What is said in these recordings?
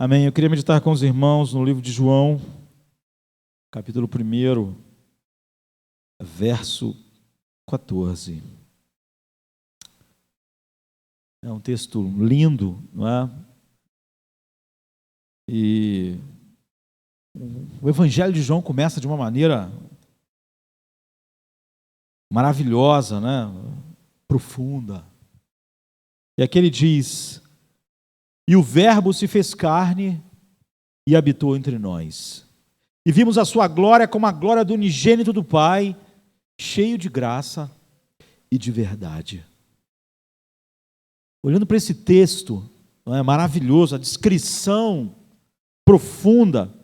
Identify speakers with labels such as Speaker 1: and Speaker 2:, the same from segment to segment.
Speaker 1: Amém. Eu queria meditar com os irmãos no livro de João, capítulo 1, verso 14. É um texto lindo, não é? E o Evangelho de João começa de uma maneira maravilhosa, né? Profunda. E aqui ele diz: e o Verbo se fez carne e habitou entre nós. E vimos a sua glória como a glória do unigênito do Pai, cheio de graça e de verdade. Olhando para esse texto, não é maravilhoso, a descrição profunda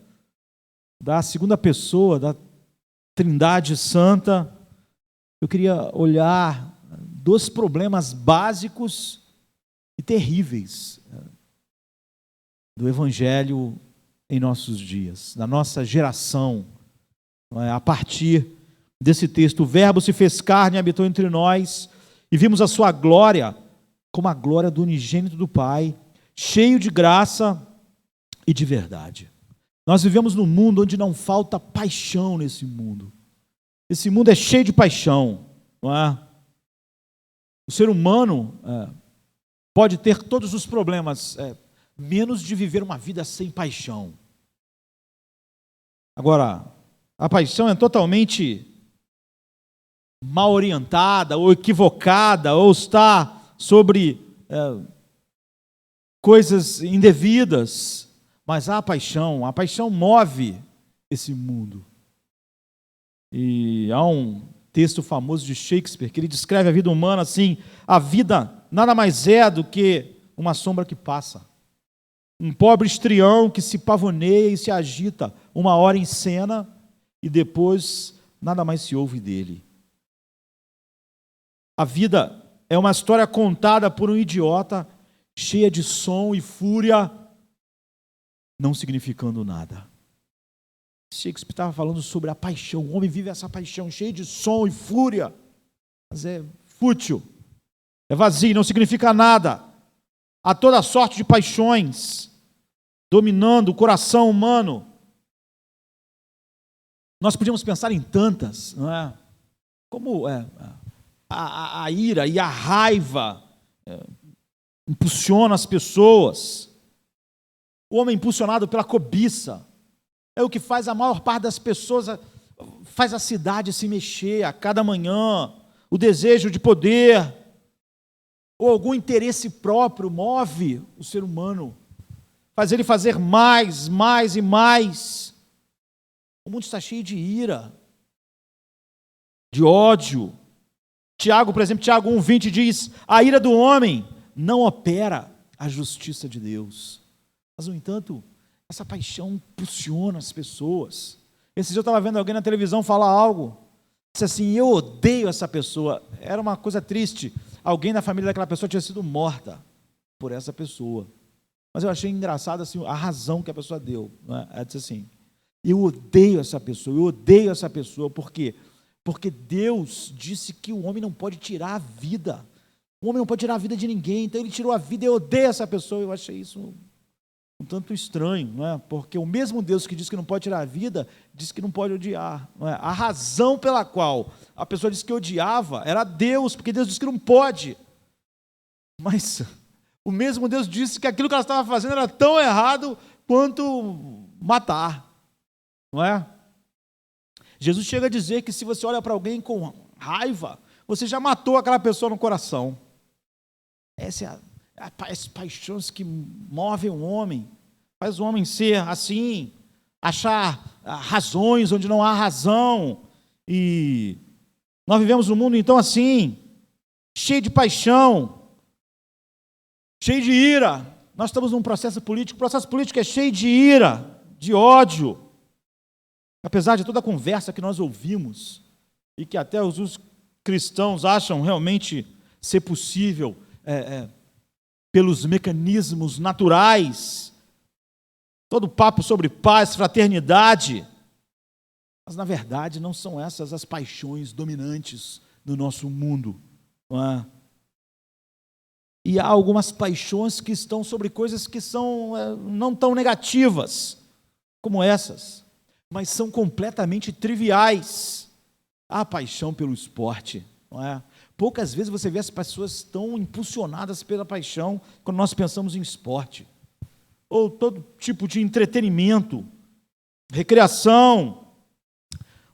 Speaker 1: da segunda pessoa, da Trindade Santa, eu queria olhar dois problemas básicos e terríveis do Evangelho em nossos dias, da nossa geração. A partir desse texto, o Verbo se fez carne e habitou entre nós, e vimos a sua glória como a glória do unigênito do Pai, cheio de graça e de verdade. Nós vivemos num mundo onde não falta paixão nesse mundo. Esse mundo é cheio de paixão, não é? O ser humano pode ter todos os problemas, menos de viver uma vida sem paixão. Agora, a paixão é totalmente mal orientada, ou equivocada, ou está sobre coisas indevidas, mas a paixão move esse mundo. E há um texto famoso de Shakespeare, que ele descreve a vida humana assim: a vida nada mais é do que uma sombra que passa. Um pobre estrião que se pavoneia e se agita uma hora em cena e depois nada mais se ouve dele. A vida é uma história contada por um idiota, cheia de som e fúria, não significando nada. Shakespeare estava falando sobre a paixão. O homem vive essa paixão, cheio de som e fúria, mas é fútil, é vazio, não significa nada. Há toda sorte de paixões dominando o coração humano. Nós podíamos pensar em tantas, não é? Como a ira e a raiva impulsionam as pessoas. O homem impulsionado pela cobiça é o que faz a maior parte das pessoas, faz a cidade se mexer a cada manhã. O desejo de poder ou algum interesse próprio move o ser humano, faz ele fazer mais e mais. O mundo está cheio de ira, de ódio. Tiago, por exemplo, Tiago 1,20 diz: a ira do homem não opera a justiça de Deus. Mas, no entanto, essa paixão impulsiona as pessoas. Esse dia eu estava vendo alguém na televisão falar algo, disse assim: eu odeio essa pessoa. Era uma coisa triste, alguém da família daquela pessoa tinha sido morta por essa pessoa. Mas eu achei engraçado assim, a razão que a pessoa deu, né? Ela disse assim: eu odeio essa pessoa, por quê? Porque Deus disse que o homem não pode tirar a vida. O homem não pode tirar a vida de ninguém, então ele tirou a vida e eu odeio essa pessoa. Eu achei isso um tanto estranho, não é? Porque o mesmo Deus que diz que não pode tirar a vida, diz que não pode odiar, não é? A razão pela qual a pessoa disse que odiava era Deus, porque Deus disse que não pode. Mas o mesmo Deus disse que aquilo que ela estava fazendo era tão errado quanto matar, não é? Jesus chega a dizer que se você olha para alguém com raiva, você já matou aquela pessoa no coração. Essa é as paixões que movem o homem, faz o homem ser assim, achar razões onde não há razão. E nós vivemos num mundo então assim, cheio de paixão, cheio de ira. Nós estamos num processo político. O processo político é cheio de ira, de ódio. Apesar de toda a conversa que nós ouvimos, e que até os cristãos acham realmente ser possível pelos mecanismos naturais, todo papo sobre paz, fraternidade, mas na verdade não são essas as paixões dominantes do nosso mundo, não é? E há algumas paixões que estão sobre coisas que são não tão negativas como essas, mas são completamente triviais. Há paixão pelo esporte, não é? Poucas vezes você vê as pessoas tão impulsionadas pela paixão quando nós pensamos em esporte. Ou todo tipo de entretenimento, recreação,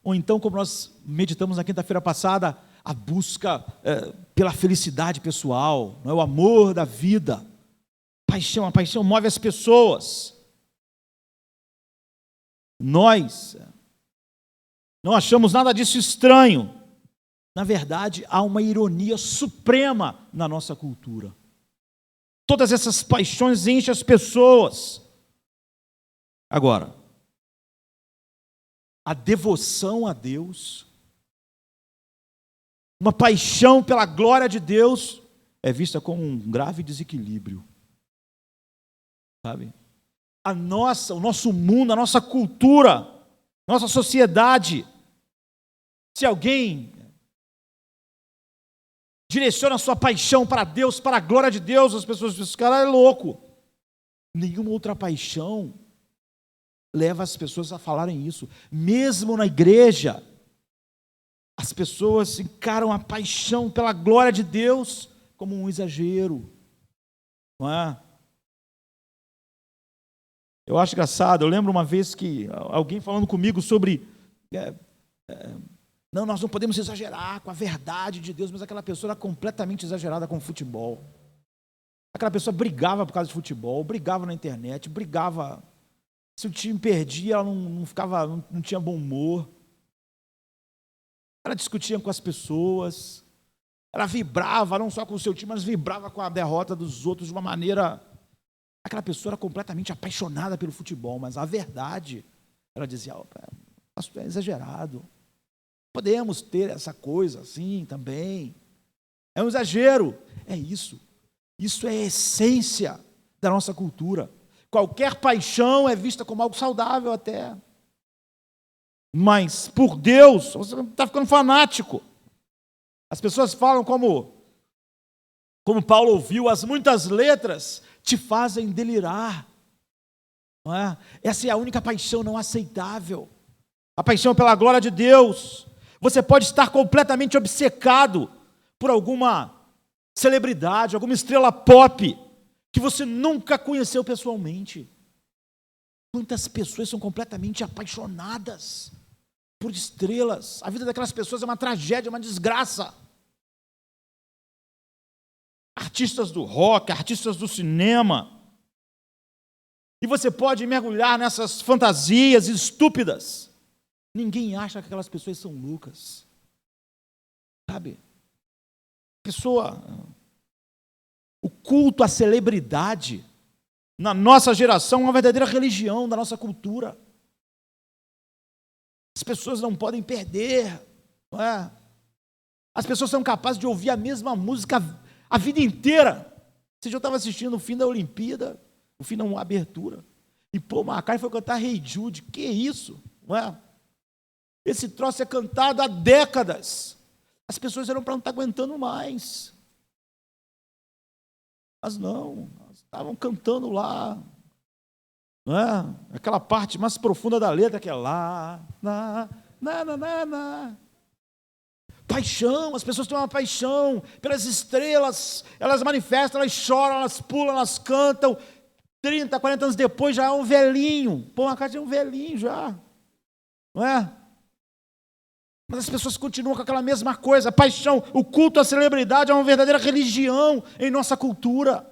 Speaker 1: ou então, como nós meditamos na quinta-feira passada, a busca pela felicidade pessoal, não é? O amor da vida. A paixão move as pessoas. Nós não achamos nada disso estranho. Na verdade, há uma ironia suprema na nossa cultura. Todas essas paixões enchem as pessoas. Agora, a devoção a Deus, uma paixão pela glória de Deus, é vista como um grave desequilíbrio. Sabe? O nosso mundo, a nossa cultura, nossa sociedade, se alguém direciona a sua paixão para Deus, para a glória de Deus, as pessoas dizem, esse cara é louco. Nenhuma outra paixão leva as pessoas a falarem isso. Mesmo na igreja, as pessoas encaram a paixão pela glória de Deus como um exagero. Não é? Eu acho engraçado, eu lembro uma vez que alguém falando comigo sobre... Não, nós não podemos exagerar com a verdade de Deus, mas aquela pessoa era completamente exagerada com o futebol. Aquela pessoa brigava por causa de futebol, brigava na internet, brigava. Se o time perdia, ela não tinha bom humor. Ela discutia com as pessoas. Ela vibrava, não só com o seu time, mas vibrava com a derrota dos outros de uma maneira... Aquela pessoa era completamente apaixonada pelo futebol, mas a verdade, ela dizia, pastor, é exagerado. Podemos ter essa coisa assim também. É um exagero. É isso. Isso é a essência da nossa cultura. Qualquer paixão é vista como algo saudável até. Mas, por Deus, você está ficando fanático. As pessoas falam como Paulo ouviu, as muitas letras te fazem delirar. Não é? Essa é a única paixão não aceitável. A paixão pela glória de Deus. Você pode estar completamente obcecado por alguma celebridade, alguma estrela pop, que você nunca conheceu pessoalmente. Quantas pessoas são completamente apaixonadas por estrelas? A vida daquelas pessoas é uma tragédia, uma desgraça. Artistas do rock, artistas do cinema. E você pode mergulhar nessas fantasias estúpidas. Ninguém acha que aquelas pessoas são loucas. Sabe? O culto à celebridade, na nossa geração, é uma verdadeira religião da nossa cultura. As pessoas não podem perder. Não é? As pessoas são capazes de ouvir a mesma música a vida inteira. Você já estava assistindo o fim da Olimpíada, o fim da abertura, e Paul McCartney foi cantar Hey Jude. Que isso? Não é? Esse troço é cantado há décadas. As pessoas eram para não estar aguentando mais. Mas não, estavam cantando lá. Não é? Aquela parte mais profunda da letra que é lá, na. Paixão, as pessoas têm uma paixão pelas estrelas, elas manifestam, elas choram, elas pulam, elas cantam. 30, 40 anos depois já é um velhinho. Paul McCartney é um velhinho já. Não é? Mas as pessoas continuam com aquela mesma coisa. A paixão, o culto à celebridade é uma verdadeira religião em nossa cultura.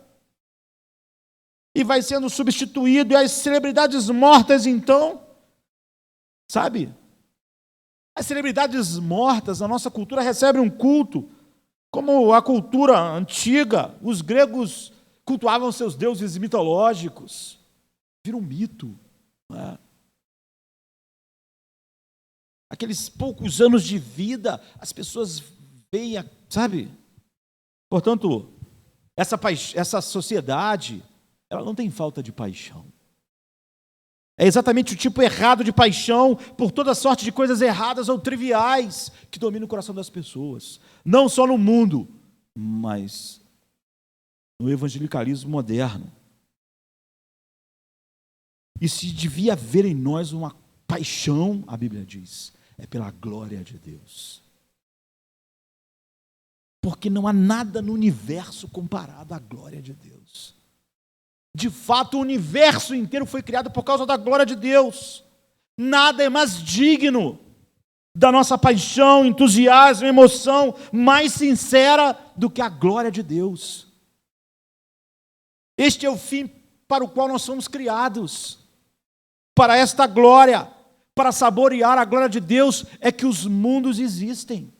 Speaker 1: E vai sendo substituído. E as celebridades mortas, então, sabe? As celebridades mortas na nossa cultura recebem um culto, como a cultura antiga. Os gregos cultuavam seus deuses mitológicos. Vira um mito. Não é? Aqueles poucos anos de vida, as pessoas veem, sabe? Portanto, essa sociedade, ela não tem falta de paixão. É exatamente o tipo errado de paixão por toda sorte de coisas erradas ou triviais que domina o coração das pessoas. Não só no mundo, mas no evangelicalismo moderno. E se devia haver em nós uma paixão, a Bíblia diz, é pela glória de Deus. Porque não há nada no universo comparado à glória de Deus. De fato, o universo inteiro foi criado por causa da glória de Deus. Nada é mais digno da nossa paixão, entusiasmo, emoção mais sincera do que a glória de Deus. Este é o fim para o qual nós fomos criados. Para esta glória, para saborear a glória de Deus, é que os mundos existem.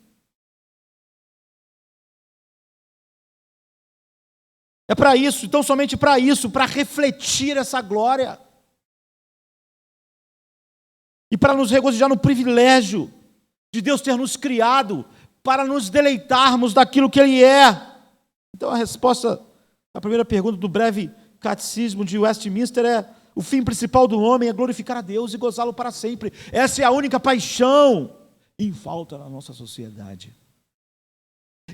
Speaker 1: É para isso, então somente para isso, para refletir essa glória. E para nos regozijar no privilégio de Deus ter nos criado, para nos deleitarmos daquilo que Ele é. Então a resposta à primeira pergunta do breve catecismo de Westminster é: o fim principal do homem é glorificar a Deus e gozá-lo para sempre. Essa é a única paixão em falta na nossa sociedade.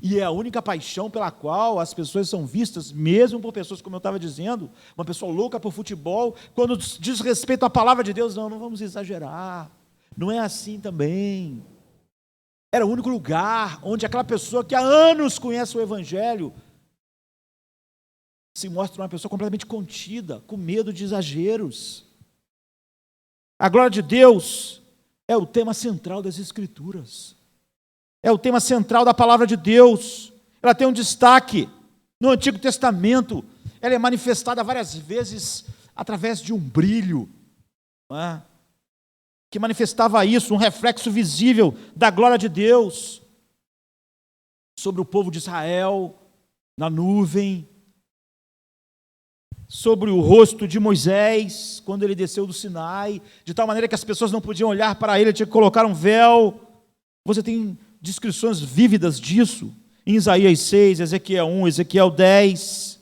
Speaker 1: E é a única paixão pela qual as pessoas são vistas, mesmo por pessoas, como eu estava dizendo, uma pessoa louca por futebol, quando diz respeito à palavra de Deus, não vamos exagerar, não é assim também. Era o único lugar onde aquela pessoa que há anos conhece o Evangelho se mostra uma pessoa completamente contida, com medo de exageros. A glória de Deus é o tema central das Escrituras. É o tema central da palavra de Deus. Ela tem um destaque no Antigo Testamento. Ela é manifestada várias vezes através de um brilho, não é? Que manifestava isso, um reflexo visível da glória de Deus sobre o povo de Israel, na nuvem, sobre o rosto de Moisés, quando ele desceu do Sinai, de tal maneira que as pessoas não podiam olhar para ele, tinha que colocar um véu. Você tem descrições vívidas disso em Isaías 6, Ezequiel 1, Ezequiel 10.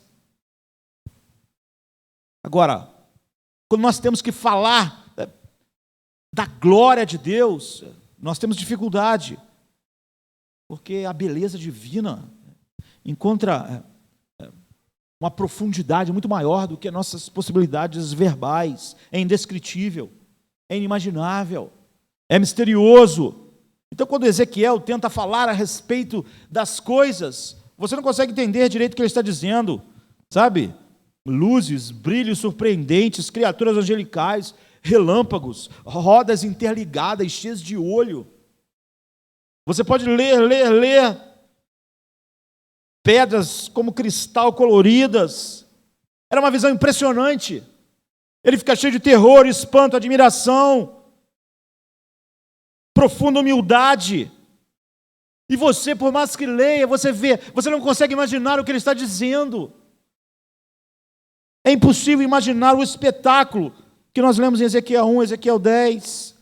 Speaker 1: Agora, quando nós temos que falar da glória de Deus, nós temos dificuldade, porque a beleza divina encontra uma profundidade muito maior do que nossas possibilidades verbais. É indescritível, é inimaginável, é misterioso. Então, quando Ezequiel tenta falar a respeito das coisas, você não consegue entender direito o que ele está dizendo, sabe? Luzes, brilhos surpreendentes, criaturas angelicais, relâmpagos, rodas interligadas, cheias de olho. Você pode ler. Pedras como cristal coloridas. Era uma visão impressionante. Ele fica cheio de terror, espanto, admiração, profunda humildade. E você, por mais que leia, você não consegue imaginar o que ele está dizendo. É impossível imaginar o espetáculo que nós lemos em Ezequiel 1, Ezequiel 10.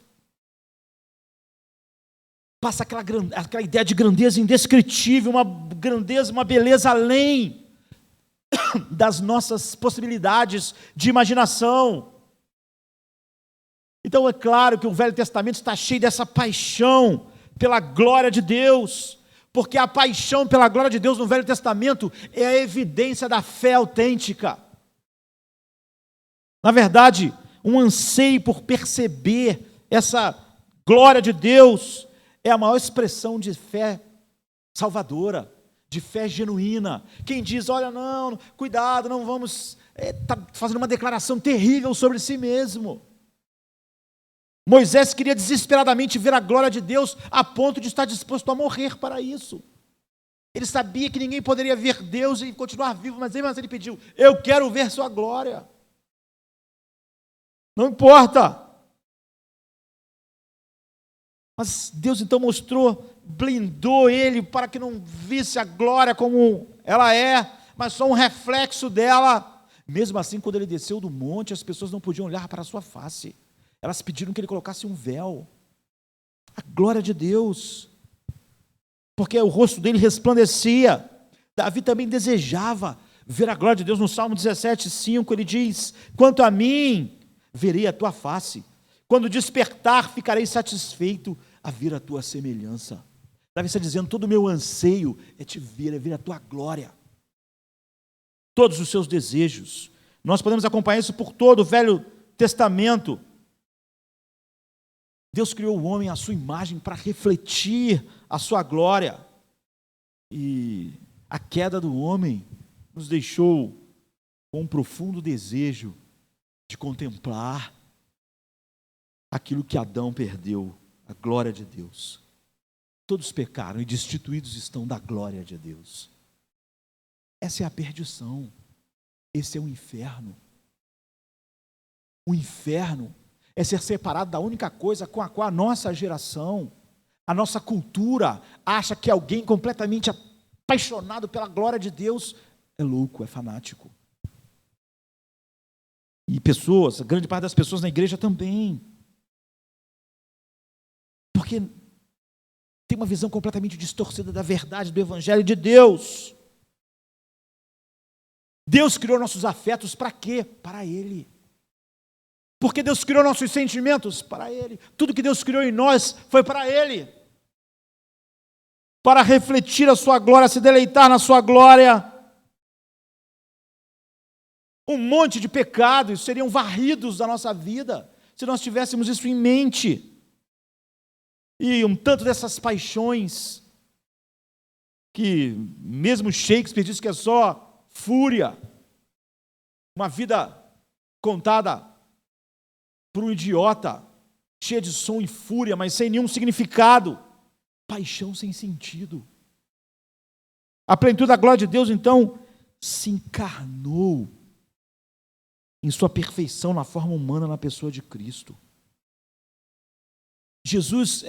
Speaker 1: Passa aquela ideia de grandeza indescritível, uma grandeza, uma beleza além das nossas possibilidades de imaginação. Então é claro que o Velho Testamento está cheio dessa paixão pela glória de Deus, porque a paixão pela glória de Deus no Velho Testamento é a evidência da fé autêntica. Na verdade, um anseio por perceber essa glória de Deus é a maior expressão de fé salvadora, de fé genuína. Quem diz, olha, não, cuidado, não vamos, está fazendo uma declaração terrível sobre si mesmo. Moisés queria desesperadamente ver a glória de Deus a ponto de estar disposto a morrer para isso. Ele sabia que ninguém poderia ver Deus e continuar vivo, mas ele pediu, eu quero ver sua glória. Não importa. Mas Deus então blindou ele para que não visse a glória como ela é, mas só um reflexo dela. Mesmo assim, quando ele desceu do monte, as pessoas não podiam olhar para a sua face. Elas pediram que ele colocasse um véu. A glória de Deus. Porque o rosto dele resplandecia. Davi também desejava ver a glória de Deus. No Salmo 17:5 ele diz, quanto a mim, verei a tua face. Quando despertar, ficarei satisfeito a ver a tua semelhança. Davi está dizendo, todo o meu anseio é te ver, é ver a tua glória. todos os seus desejos. Nós podemos acompanhar isso por todo o Velho Testamento. Deus criou o homem à sua imagem para refletir a sua glória. E a queda do homem nos deixou com um profundo desejo de contemplar aquilo que Adão perdeu, a glória de Deus. Todos pecaram e destituídos estão da glória de Deus. Essa é a perdição. Esse é o inferno. O inferno é ser separado da única coisa com a qual a nossa geração, a nossa cultura, acha que alguém completamente apaixonado pela glória de Deus é louco, é fanático. E pessoas, a grande parte das pessoas na igreja também. Porque tem uma visão completamente distorcida da verdade do Evangelho de Deus. Deus criou nossos afetos para quê? Para Ele. Porque Deus criou nossos sentimentos? Para Ele. Tudo que Deus criou em nós foi para Ele. Para refletir a sua glória, se deleitar na sua glória. Um monte de pecados seriam varridos da nossa vida, se nós tivéssemos isso em mente. E um tanto dessas paixões, que mesmo Shakespeare diz que é só fúria, uma vida contada por um idiota, cheia de som e fúria, mas sem nenhum significado, paixão sem sentido. A plenitude da glória de Deus, então, se encarnou em sua perfeição na forma humana, na pessoa de Cristo. Jesus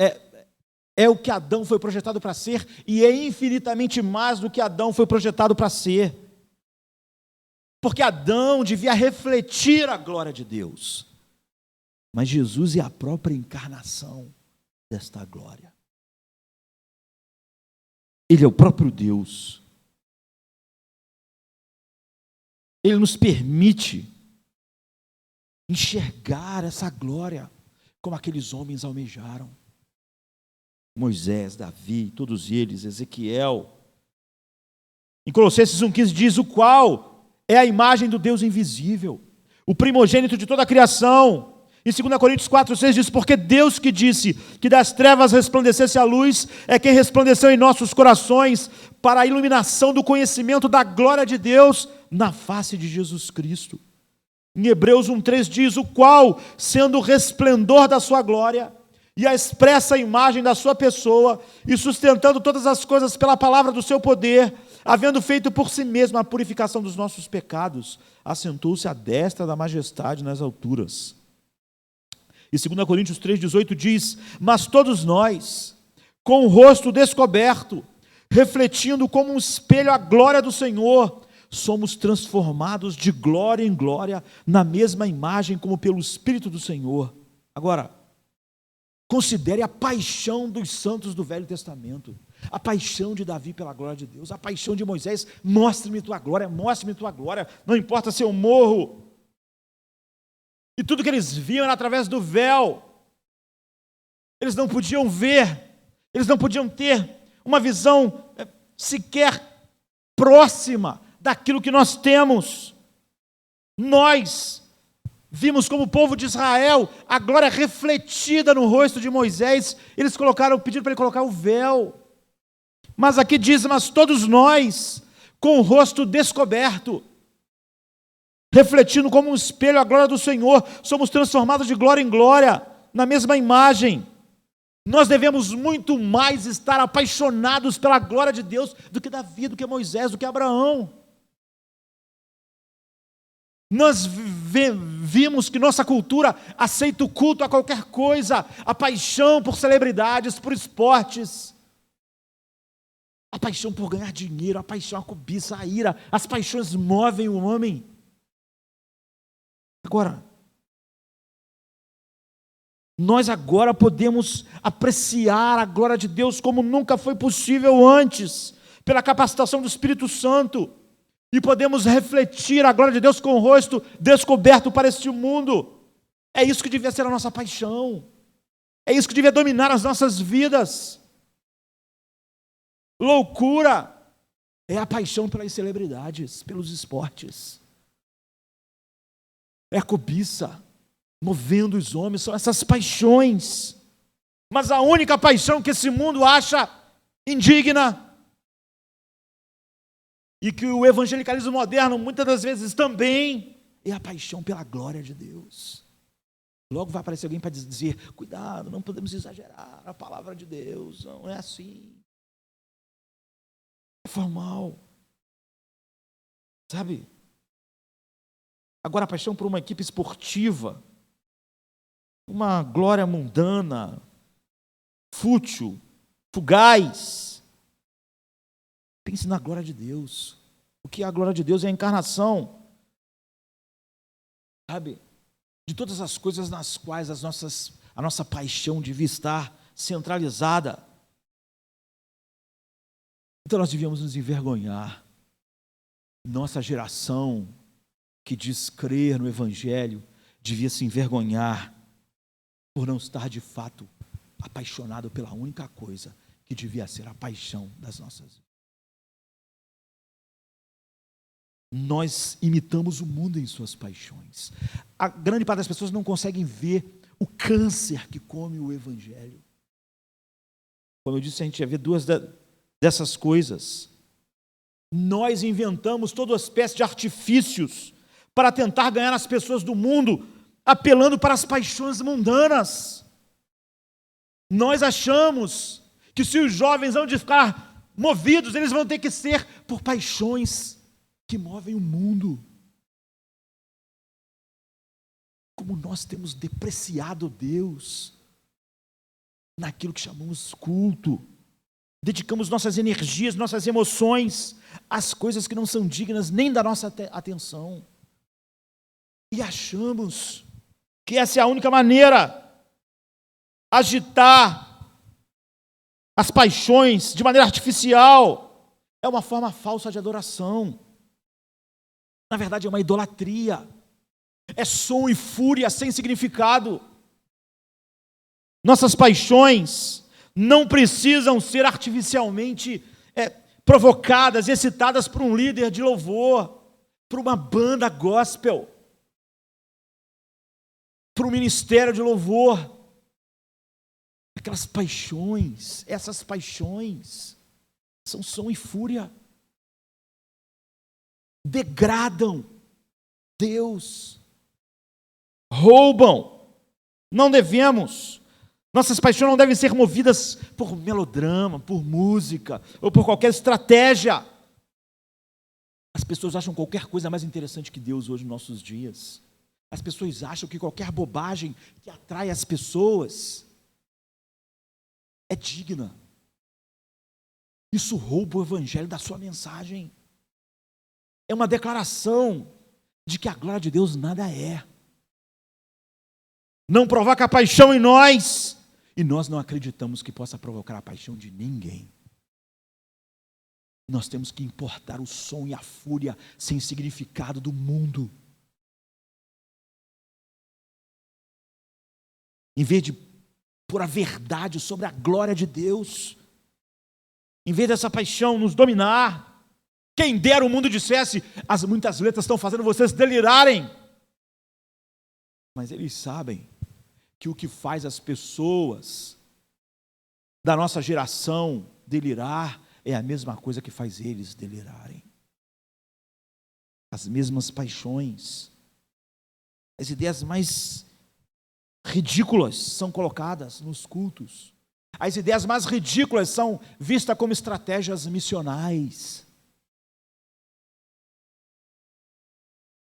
Speaker 1: é o que Adão foi projetado para ser, e é infinitamente mais do que Adão foi projetado para ser. Porque Adão devia refletir a glória de Deus. Mas Jesus é a própria encarnação desta glória. Ele é o próprio Deus. Ele nos permite enxergar essa glória como aqueles homens almejaram. Moisés, Davi, todos eles, Ezequiel. Em Colossenses 1,15 diz: o qual é a imagem do Deus invisível, o primogênito de toda a criação. Em 2 Coríntios 4,6 diz: porque Deus que disse que das trevas resplandecesse a luz, é quem resplandeceu em nossos corações para a iluminação do conhecimento da glória de Deus na face de Jesus Cristo. Em Hebreus 1,3 diz: o qual, sendo o resplendor da sua glória e a expressa imagem da sua pessoa, e sustentando todas as coisas pela palavra do seu poder, havendo feito por si mesmo a purificação dos nossos pecados, assentou-se à destra da majestade nas alturas. E 2 Coríntios 3,18 diz: mas todos nós, com o rosto descoberto, refletindo como um espelho a glória do Senhor, somos transformados de glória em glória, na mesma imagem como pelo Espírito do Senhor. Agora, considere a paixão dos santos do Velho Testamento, a paixão de Davi pela glória de Deus, a paixão de Moisés: mostre-me tua glória, não importa se eu morro. E tudo que eles viam era através do véu. Eles não podiam ver, eles não podiam ter uma visão sequer próxima daquilo que nós temos. Nós vimos como o povo de Israel a glória refletida no rosto de Moisés. Eles pediram para ele colocar o véu. Mas aqui diz: mas todos nós, com o rosto descoberto, refletindo como um espelho a glória do Senhor, somos transformados de glória em glória, na mesma imagem. Nós devemos muito mais estar apaixonados pela glória de Deus do que Davi, do que Moisés, do que Abraão. Nós vimos que nossa cultura aceita o culto a qualquer coisa, a paixão por celebridades, por esportes, a paixão por ganhar dinheiro, a paixão, a cobiça, a ira. As paixões movem o homem. Agora, nós agora podemos apreciar a glória de Deus como nunca foi possível antes, pela capacitação do Espírito Santo, e podemos refletir a glória de Deus com o rosto descoberto para este mundo. É isso que devia ser a nossa paixão, é isso que devia dominar as nossas vidas. Loucura É a paixão pelas celebridades, pelos esportes. É a cobiça movendo os homens, são essas paixões. Mas a única paixão que esse mundo acha indigna, e que o evangelicalismo moderno muitas das vezes também, é a paixão pela glória de Deus. Logo vai aparecer alguém para dizer: cuidado, não podemos exagerar a palavra de Deus, não é assim. É formal. Sabe? Agora a paixão por uma equipe esportiva, uma glória mundana, fútil, fugaz. Pense na glória de Deus. O que é a glória de Deus? É a encarnação, sabe, de todas as coisas nas quais a nossa paixão devia estar centralizada. Então nós devíamos nos envergonhar. Nossa geração que diz crer no Evangelho devia se envergonhar por não estar de fato apaixonado pela única coisa que devia ser a paixão das nossas vidas. Nós imitamos o mundo em suas paixões. A grande parte das pessoas não conseguem ver o câncer que come o Evangelho. Como eu disse, a gente ia ver duas dessas coisas. Nós inventamos toda espécie de artifícios para tentar ganhar as pessoas do mundo, apelando para as paixões mundanas. Nós achamos que se os jovens vão de ficar movidos, eles vão ter que ser por paixões que movem o mundo. Como nós temos depreciado Deus naquilo que chamamos culto. Dedicamos nossas energias, nossas emoções às coisas que não são dignas nem da nossa atenção. E achamos que essa é a única maneira. Agitar as paixões de maneira artificial é uma forma falsa de adoração. Na verdade, é uma idolatria. É som e fúria sem significado. Nossas paixões não precisam ser artificialmente provocadas, excitadas por um líder de louvor, por uma banda gospel, por um ministério de louvor. Aquelas paixões, essas paixões, são som e fúria. Degradam Deus, roubam. Não devemos. Nossas paixões não devem ser movidas por melodrama, por música ou por qualquer estratégia. As pessoas acham qualquer coisa mais interessante que Deus hoje nos nossos dias. As pessoas acham que qualquer bobagem que atrai as pessoas é digna. Isso rouba o Evangelho da sua mensagem. É uma declaração de que a glória de Deus nada é. Não provoca paixão em nós, e nós não acreditamos que possa provocar a paixão de ninguém. Nós temos que importar o som e a fúria sem significado do mundo. Em vez de pôr a verdade sobre a glória de Deus, em vez dessa paixão nos dominar, quem dera o mundo dissesse: muitas letras estão fazendo vocês delirarem. Mas eles sabem que o que faz as pessoas da nossa geração delirar é a mesma coisa que faz eles delirarem. As mesmas paixões. As ideias mais ridículas são colocadas nos cultos. As ideias mais ridículas são vistas como estratégias missionais.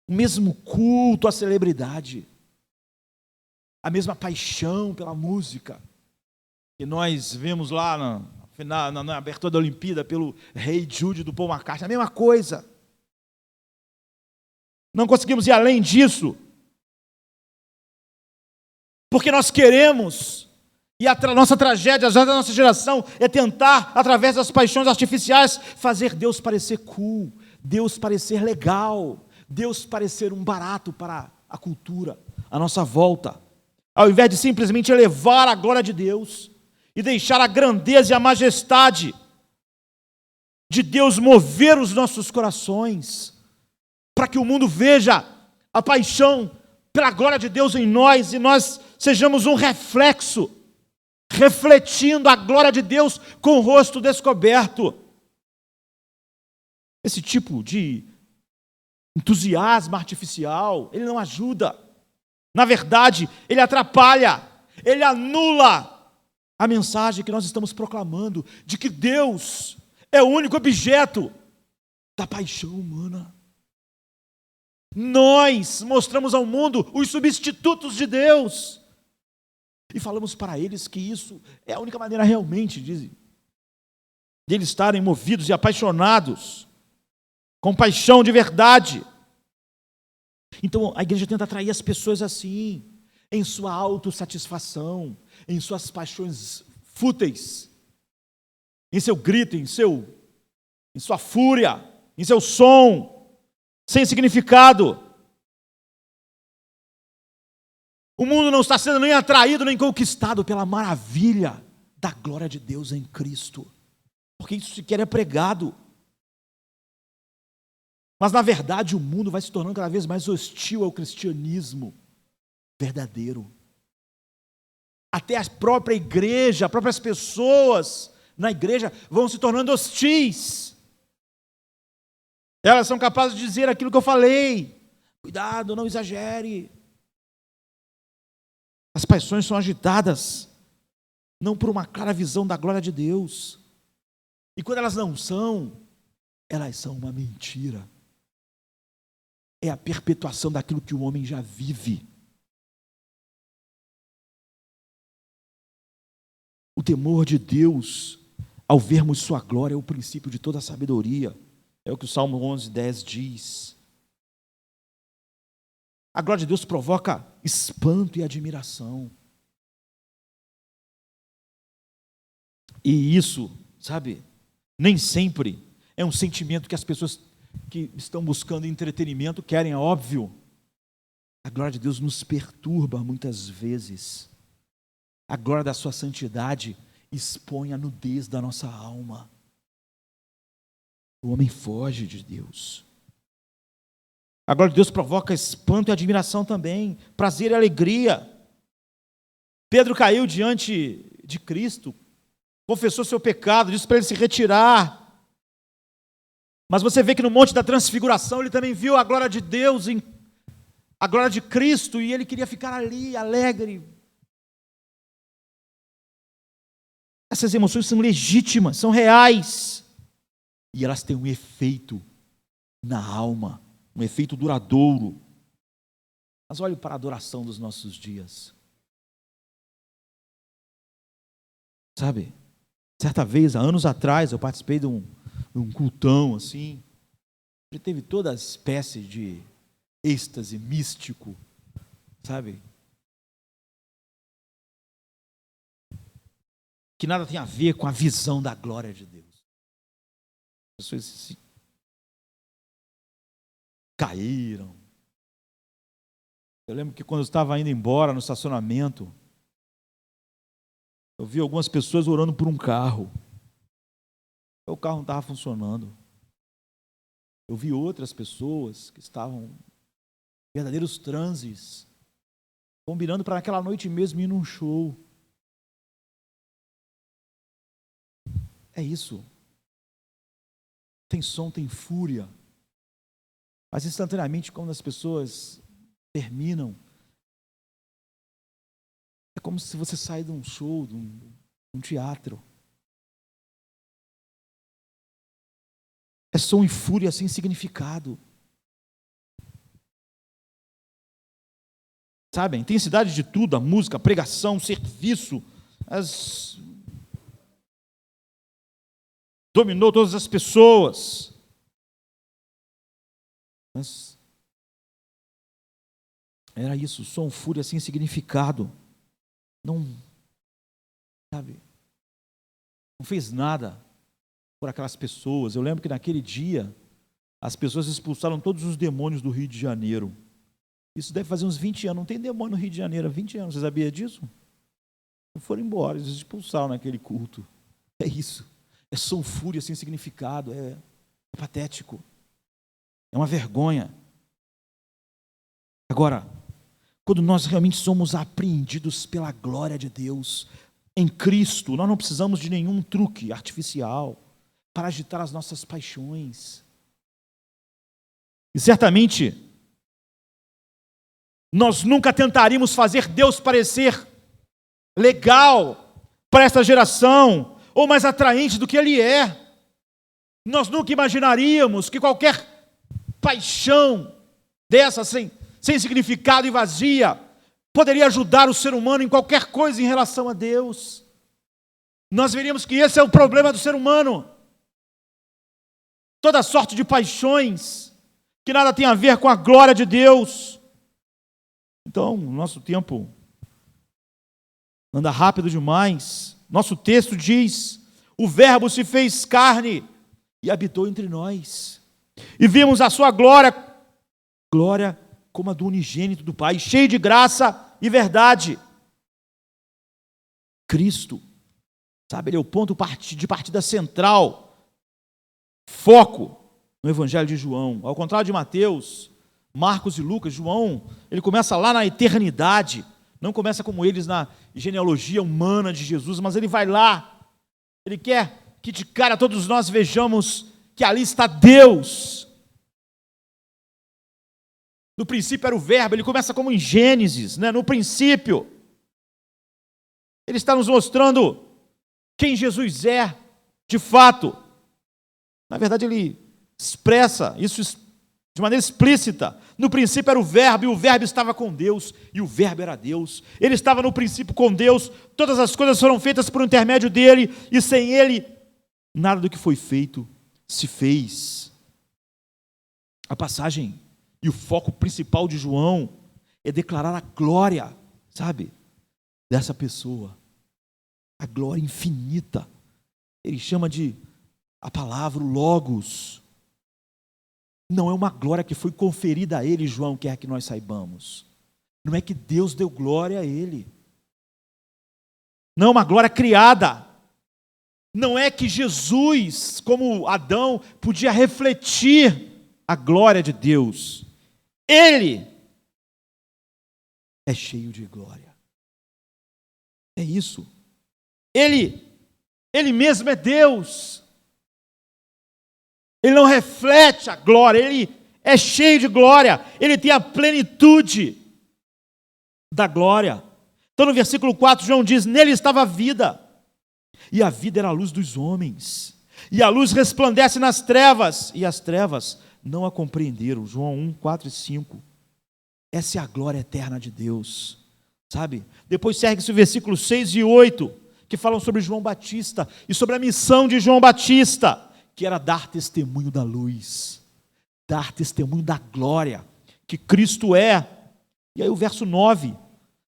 Speaker 1: O mesmo culto à celebridade, a mesma paixão pela música, que nós vemos lá na abertura da Olimpíada pelo Hey Jude do Paul McCartney, a mesma coisa. Não conseguimos ir além disso, porque nós queremos, e a nossa tragédia, da nossa geração, é tentar, através das paixões artificiais, fazer Deus parecer cool, Deus parecer legal, Deus parecer um barato para a cultura, à nossa volta, ao invés de simplesmente elevar a glória de Deus e deixar a grandeza e a majestade de Deus mover os nossos corações, para que o mundo veja a paixão pela glória de Deus em nós, e nós sejamos um reflexo, refletindo a glória de Deus com o rosto descoberto. Esse tipo de entusiasmo artificial, ele não ajuda. Na verdade, ele atrapalha, ele anula a mensagem que nós estamos proclamando, de que Deus é o único objeto da paixão humana. Nós mostramos ao mundo os substitutos de Deus, e falamos para eles que isso é a única maneira realmente de eles estarem movidos e apaixonados, com paixão de verdade. Então a igreja tenta atrair as pessoas assim, em sua autossatisfação, em suas paixões fúteis, em seu grito, em sua fúria, em seu som, sem significado. O mundo não está sendo nem atraído, nem conquistado pela maravilha da glória de Deus em Cristo, porque isso sequer é pregado. Mas na verdade o mundo vai se tornando cada vez mais hostil ao cristianismo verdadeiro. Até a própria igreja, as próprias pessoas na igreja vão se tornando hostis. Elas são capazes de dizer aquilo que eu falei: cuidado, não exagere. As paixões são agitadas, não por uma clara visão da glória de Deus. E quando elas não são, elas são uma mentira. É a perpetuação daquilo que o homem já vive. O temor de Deus, ao vermos sua glória, é o princípio de toda a sabedoria. É o que o Salmo 11:10 diz. A glória de Deus provoca espanto e admiração. E isso, sabe, nem sempre é um sentimento que as pessoas que estão buscando entretenimento querem, é óbvio. A glória de Deus nos perturba muitas vezes. A glória da sua santidade expõe a nudez da nossa alma. O homem foge de Deus. A glória de Deus provoca espanto e admiração também, prazer e alegria. Pedro caiu diante de Cristo, confessou seu pecado, disse para ele se retirar. Mas você vê que no Monte da Transfiguração ele também viu a glória de Deus, a glória de Cristo, e ele queria ficar ali, alegre. Essas emoções são legítimas, são reais, e elas têm um efeito na alma, um efeito duradouro. Mas olhe para a adoração dos nossos dias. Sabe, certa vez, há anos atrás, eu participei de um cultão assim, ele teve toda espécie de êxtase místico, sabe, que nada tem a ver com a visão da glória de Deus. As pessoas se caíram. Eu lembro que quando eu estava indo embora no estacionamento, eu vi algumas pessoas orando por um carro. O carro não estava funcionando. Eu vi outras pessoas que estavam verdadeiros transes, combinando para naquela noite mesmo ir num show. É isso. Tem som, tem fúria. Mas instantaneamente, quando as pessoas terminam, é como se você sair de um show, de um teatro. É som e fúria sem significado. Sabe, a intensidade de tudo, a música, a pregação, o serviço, dominou todas as pessoas. Mas era isso, som, fúria sem significado. Não, sabe, não fez nada por aquelas pessoas. Eu lembro que naquele dia as pessoas expulsaram todos os demônios do Rio de Janeiro. Isso deve fazer uns 20 anos. Não tem demônio no Rio de Janeiro há 20 anos. Você sabia disso? Foram embora, eles expulsaram naquele culto. É isso. É sulfúria sem significado, é patético, é uma vergonha. Agora, quando nós realmente somos apreendidos pela glória de Deus em Cristo, nós não precisamos de nenhum truque artificial para agitar as nossas paixões. E certamente nós nunca tentaríamos fazer Deus parecer legal para essa geração, ou mais atraente do que Ele é. Nós nunca imaginaríamos que qualquer paixão dessa, sem significado e vazia, poderia ajudar o ser humano em qualquer coisa em relação a Deus. Nós veríamos que esse é o problema do ser humano. Toda sorte de paixões que nada tem a ver com a glória de Deus. Então, o nosso tempo anda rápido demais. Nosso texto diz: o Verbo se fez carne e habitou entre nós. E vimos a sua glória, glória como a do unigênito do Pai, cheio de graça e verdade. Cristo, sabe, Ele é o ponto de partida central, foco no Evangelho de João. Ao contrário de Mateus, Marcos e Lucas, João, ele começa lá na eternidade, não começa como eles na genealogia humana de Jesus, mas ele vai lá, ele quer que de cara todos nós vejamos que ali está Deus. No princípio era o Verbo, ele começa como em Gênesis, né? No princípio. Ele está nos mostrando quem Jesus é, de fato. Na verdade, ele expressa isso de maneira explícita. No princípio era o Verbo, e o Verbo estava com Deus, e o Verbo era Deus. Ele estava no princípio com Deus, todas as coisas foram feitas por intermédio dele, e sem ele, nada do que foi feito se fez. A passagem e o foco principal de João é declarar a glória, sabe, dessa pessoa. A glória infinita. Ele chama de a palavra, o Logos. Não é uma glória que foi conferida a ele, João quer que nós saibamos. Não é que Deus deu glória a ele. Não é uma glória criada. Não é que Jesus, como Adão, podia refletir a glória de Deus. Ele é cheio de glória. É isso. Ele mesmo é Deus. Ele não reflete a glória, ele é cheio de glória, ele tem a plenitude da glória. Então no versículo 4, João diz: nele estava a vida, e a vida era a luz dos homens, e a luz resplandece nas trevas, e as trevas não a compreenderam. João 1, 4 e 5. Essa é a glória eterna de Deus, sabe? Depois segue-se o versículo 6 e 8, que falam sobre João Batista, e sobre a missão de João Batista, que era dar testemunho da luz, dar testemunho da glória, que Cristo é. E aí o verso 9,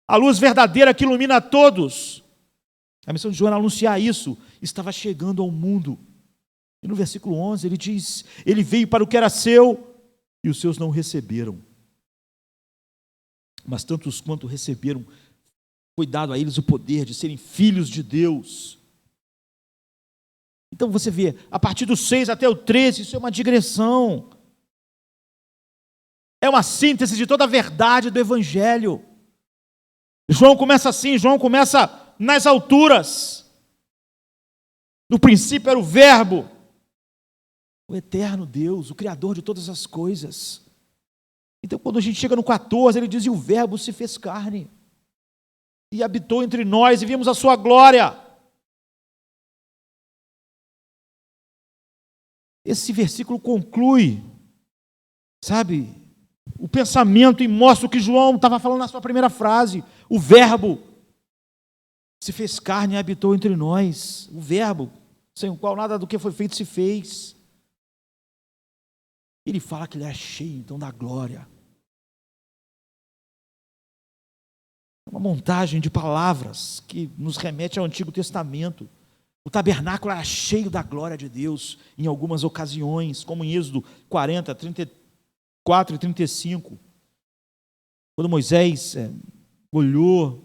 Speaker 1: a luz verdadeira que ilumina a todos. A missão de João era anunciar isso, estava chegando ao mundo. E no versículo 11 ele diz: ele veio para o que era seu, e os seus não o receberam. Mas tantos quanto receberam, foi dado a eles o poder de serem filhos de Deus. Então você vê, a partir do 6 até o 13, isso é uma digressão. É uma síntese de toda a verdade do Evangelho. João começa assim, João começa nas alturas. No princípio era o Verbo, o eterno Deus, o Criador de todas as coisas. Então quando a gente chega no 14, ele diz: e o Verbo se fez carne, e habitou entre nós, e vimos a sua glória. Esse versículo conclui, sabe, o pensamento e mostra o que João estava falando na sua primeira frase. O Verbo se fez carne e habitou entre nós. O Verbo, sem o qual nada do que foi feito se fez. Ele fala que ele é cheio, então, da glória. É uma montagem de palavras que nos remete ao Antigo Testamento. O tabernáculo era cheio da glória de Deus em algumas ocasiões, como em Êxodo 40, 34 e 35. Quando Moisés olhou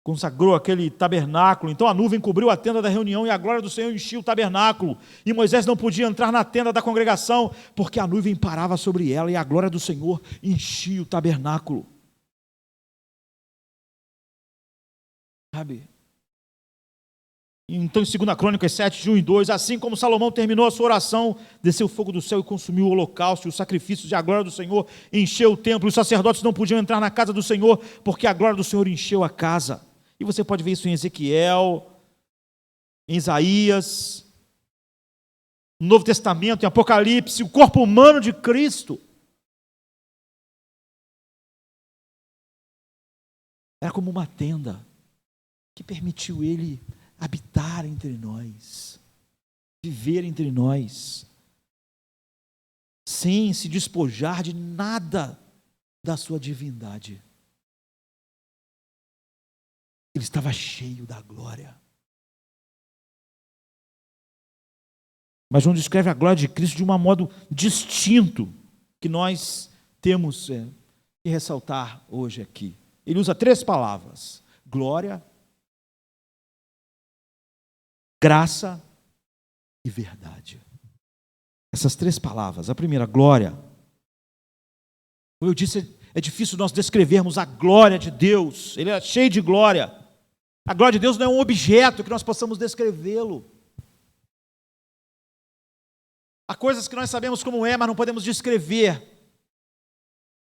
Speaker 1: consagrou aquele tabernáculo. Então a nuvem cobriu a tenda da reunião e a glória do Senhor enchia o tabernáculo. E Moisés não podia entrar na tenda da congregação, porque a nuvem parava sobre ela e a glória do Senhor enchia o tabernáculo. Sabe? Então, em 2 Crônicas 7, de 1 e 2, assim como Salomão terminou a sua oração, desceu o fogo do céu e consumiu o holocausto e os sacrifícios, e a glória do Senhor encheu o templo. Os sacerdotes não podiam entrar na casa do Senhor, porque a glória do Senhor encheu a casa. E você pode ver isso em Ezequiel, em Isaías, no Novo Testamento, em Apocalipse, o corpo humano de Cristo. Era como uma tenda que permitiu ele habitar entre nós, viver entre nós, sem se despojar de nada da sua divindade. Ele estava cheio da glória. Mas João descreve a glória de Cristo de um modo distinto, que nós temos que ressaltar hoje aqui. Ele usa 3 palavras: glória, graça e verdade. Essas 3 palavras. A primeira, glória. Como eu disse, é difícil nós descrevermos a glória de Deus. Ele é cheio de glória. A glória de Deus não é um objeto que nós possamos descrevê-lo. Há coisas que nós sabemos como é, mas não podemos descrever.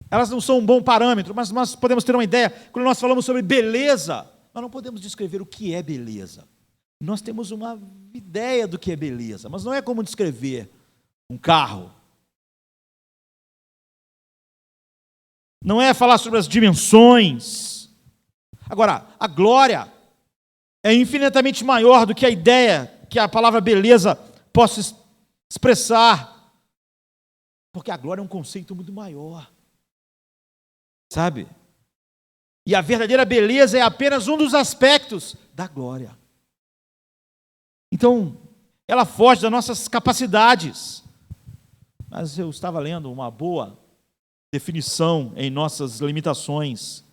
Speaker 1: Elas não são um bom parâmetro, mas nós podemos ter uma ideia. Quando nós falamos sobre beleza, nós não podemos descrever o que é beleza. Nós temos uma ideia do que é beleza, mas não é como descrever um carro. Não é falar sobre as dimensões. Agora, a glória é infinitamente maior do que a ideia que a palavra beleza possa expressar. Porque a glória é um conceito muito maior. Sabe? E a verdadeira beleza é apenas um dos aspectos da glória. Então, ela foge das nossas capacidades. Mas eu estava lendo uma boa definição em nossas limitações.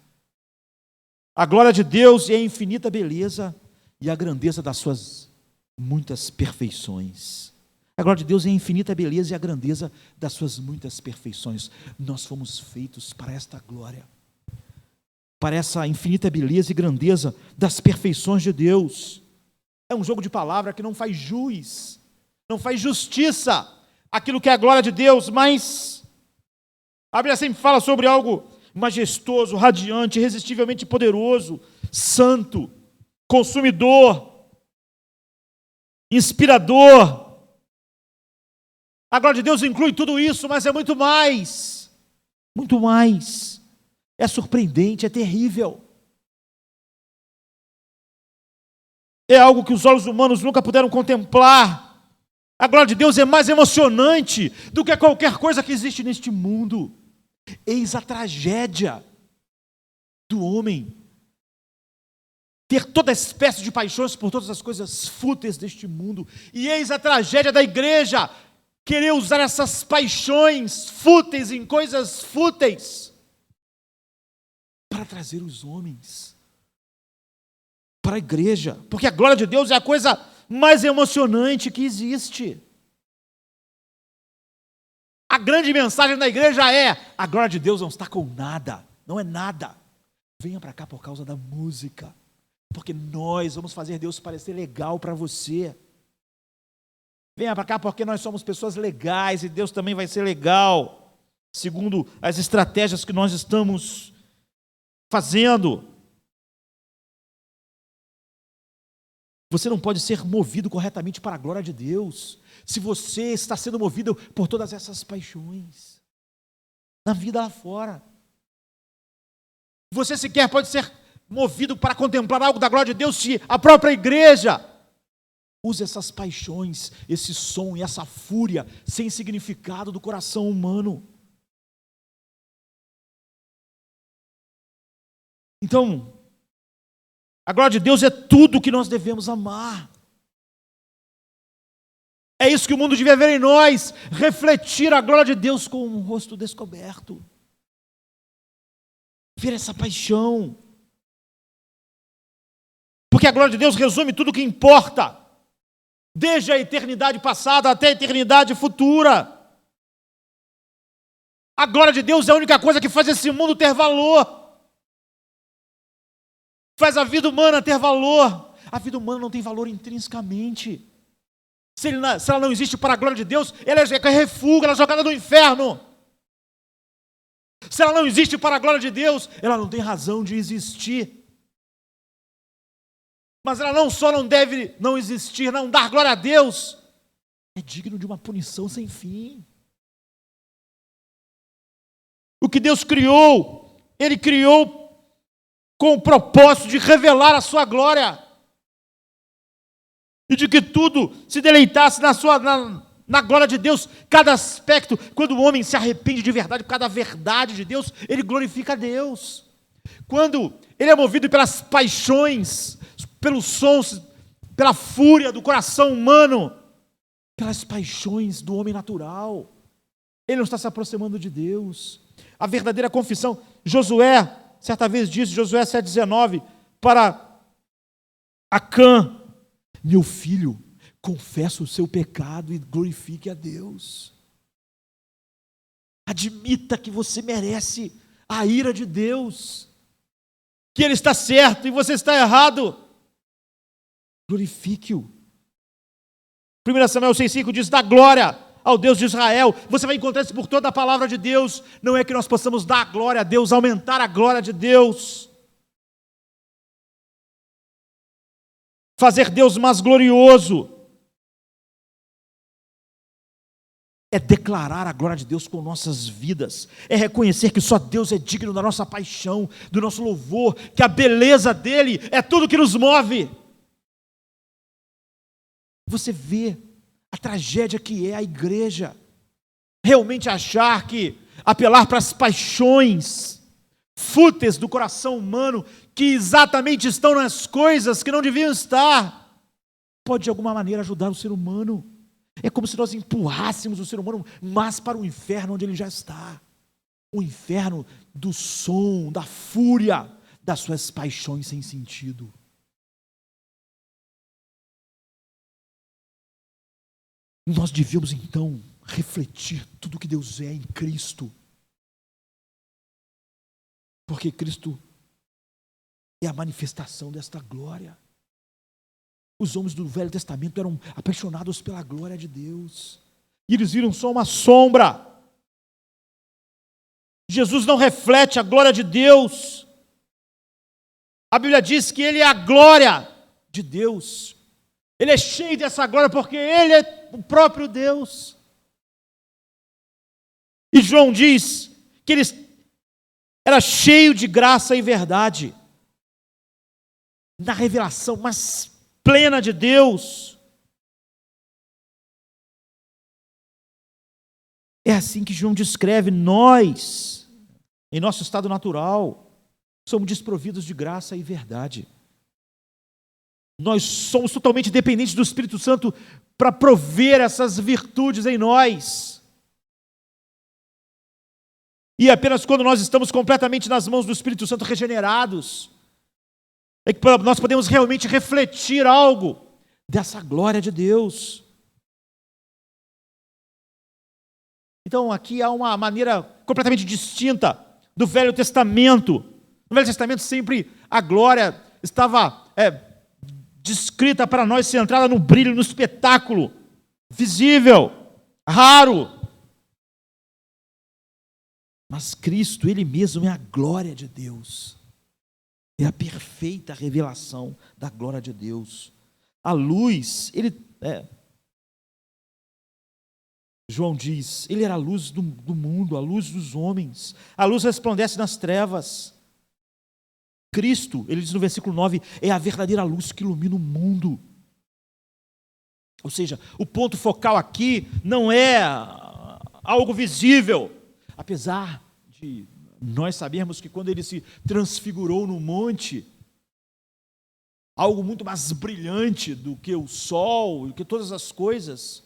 Speaker 1: A glória de Deus é a infinita beleza e a grandeza das suas muitas perfeições. A glória de Deus é a infinita beleza e a grandeza das suas muitas perfeições. Nós fomos feitos para esta glória, para essa infinita beleza e grandeza das perfeições de Deus. É um jogo de palavras que não faz jus, não faz justiça àquilo que é a glória de Deus, mas a Bíblia sempre fala sobre algo majestoso, radiante, irresistivelmente poderoso, santo, consumidor, inspirador. A glória de Deus inclui tudo isso, mas é muito mais. Muito mais. É surpreendente, é terrível. É algo que os olhos humanos nunca puderam contemplar. A glória de Deus é mais emocionante do que qualquer coisa que existe neste mundo. Eis a tragédia do homem ter toda espécie de paixões por todas as coisas fúteis deste mundo. E eis a tragédia da igreja querer usar essas paixões fúteis em coisas fúteis para trazer os homens para a igreja, porque a glória de Deus é a coisa mais emocionante que existe. A grande mensagem da igreja é: a glória de Deus não está com nada, não é nada. Venha para cá por causa da música, porque nós vamos fazer Deus parecer legal para você. Venha para cá porque nós somos pessoas legais e Deus também vai ser legal, segundo as estratégias que nós estamos fazendo. Você não pode ser movido corretamente para a glória de Deus se você está sendo movido por todas essas paixões na vida lá fora. Você sequer pode ser movido para contemplar algo da glória de Deus se a própria igreja usa essas paixões, esse som e essa fúria sem significado do coração humano. Então, a glória de Deus é tudo que nós devemos amar. É isso que o mundo devia ver em nós, refletir a glória de Deus com um rosto descoberto. Ver essa paixão. Porque a glória de Deus resume tudo o que importa, desde a eternidade passada até a eternidade futura. A glória de Deus é a única coisa que faz esse mundo ter valor, faz a vida humana ter valor. A vida humana não tem valor intrinsecamente. Se ela não existe para a glória de Deus, ela é refúgio, ela é jogada no inferno. Se ela não existe para a glória de Deus, ela não tem razão de existir. Mas ela não só não deve não existir, não dar glória a Deus, é digno de uma punição sem fim. O que Deus criou, Ele criou com o propósito de revelar a sua glória. E de que tudo se deleitasse na glória de Deus. Cada aspecto, quando o homem se arrepende de verdade, por causa da verdade de Deus, ele glorifica a Deus. Quando ele é movido pelas paixões, pelos sons, pela fúria do coração humano, pelas paixões do homem natural, ele não está se aproximando de Deus. A verdadeira confissão, Josué, certa vez disse, Josué 7,19, para Acã: meu filho, confessa o seu pecado e glorifique a Deus. Admita que você merece a ira de Deus, que Ele está certo e você está errado. Glorifique-o. 1 Samuel 6,5 diz: dá glória ao Deus de Israel. Você vai encontrar isso por toda a palavra de Deus. Não é que nós possamos dar glória a Deus, aumentar a glória de Deus, fazer Deus mais glorioso. É declarar a glória de Deus com nossas vidas, é reconhecer que só Deus é digno da nossa paixão, do nosso louvor, que a beleza dEle é tudo que nos move. Você vê a tragédia que é a igreja realmente achar que apelar para as paixões fúteis do coração humano, que exatamente estão nas coisas que não deviam estar, pode de alguma maneira ajudar o ser humano. É como se nós empurrássemos o ser humano mais para o inferno onde ele já está. O inferno do som, da fúria, das suas paixões sem sentido. Nós devíamos então refletir tudo que Deus é em Cristo. Porque Cristo é a manifestação desta glória. Os homens do Velho Testamento eram apaixonados pela glória de Deus. E eles viram só uma sombra. Jesus não reflete a glória de Deus. A Bíblia diz que Ele é a glória de Deus. Ele é cheio dessa glória porque Ele é o próprio Deus. E João diz que Ele era cheio de graça e verdade. Na revelação mais plena de Deus. É assim que João descreve nós, em nosso estado natural, somos desprovidos de graça e verdade. Nós somos totalmente dependentes do Espírito Santo para prover essas virtudes em nós. E apenas quando nós estamos completamente nas mãos do Espírito Santo, regenerados, é que nós podemos realmente refletir algo dessa glória de Deus. Então aqui há uma maneira completamente distinta do Velho Testamento. No Velho Testamento sempre a glória estava descrita para nós, centrada no brilho, no espetáculo, visível, raro. Mas Cristo, Ele mesmo é a glória de Deus. É a perfeita revelação da glória de Deus. A luz, João diz, Ele era a luz do mundo, a luz dos homens. A luz resplandece nas trevas. Cristo, ele diz no versículo 9, é a verdadeira luz que ilumina o mundo. Ou seja, o ponto focal aqui não é algo visível, apesar de nós sabermos que quando ele se transfigurou no monte, algo muito mais brilhante do que o sol, do que todas as coisas,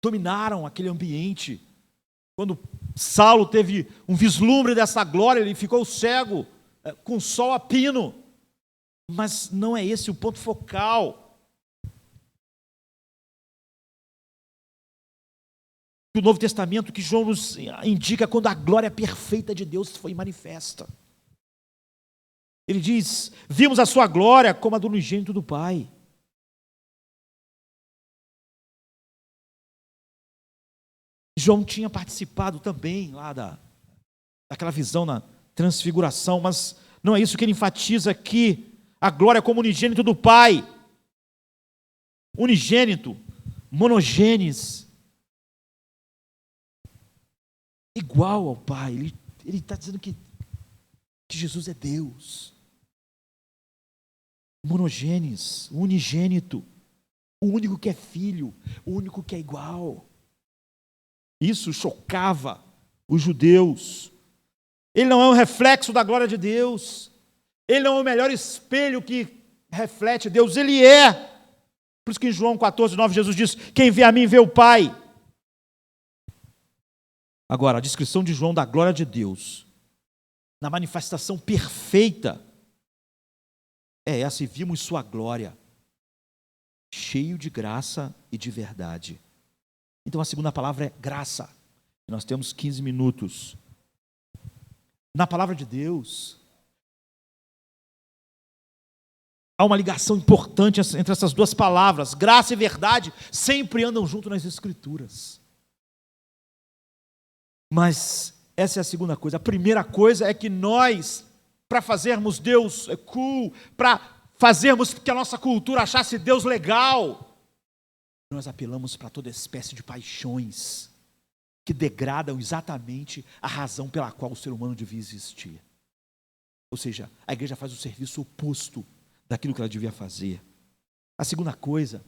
Speaker 1: dominaram aquele ambiente. Quando Saulo teve um vislumbre dessa glória, ele ficou cego, com o sol a pino. Mas não é esse o ponto focal. O Novo Testamento que João nos indica quando a glória perfeita de Deus foi manifesta. Ele diz: vimos a sua glória como a do unigênito do Pai. João tinha participado também lá daquela visão na transfiguração, mas não é isso que ele enfatiza aqui. A glória como unigênito do Pai. Unigênito, monogênes. Igual ao Pai. Ele está dizendo que Jesus é Deus. Monogênes, unigênito. O único que é filho, o único que é igual. Isso chocava os judeus. Ele não é um reflexo da glória de Deus. Ele não é o melhor espelho que reflete Deus. Ele é. Por isso que em João 14:9 Jesus diz: quem vê a mim vê o Pai. Agora, a descrição de João da glória de Deus, na manifestação perfeita, é essa: e vimos sua glória, cheio de graça e de verdade. Então a segunda palavra é graça. Nós temos 15 minutos. Na palavra de Deus, há uma ligação importante entre essas duas palavras. Graça e verdade sempre andam junto nas Escrituras. Mas essa é a segunda coisa. A primeira coisa é que nós, para fazermos Deus cool, para fazermos que a nossa cultura achasse Deus legal, nós apelamos para toda espécie de paixões que degradam exatamente a razão pela qual o ser humano devia existir. Ou seja, a igreja faz o serviço oposto daquilo que ela devia fazer. A segunda coisa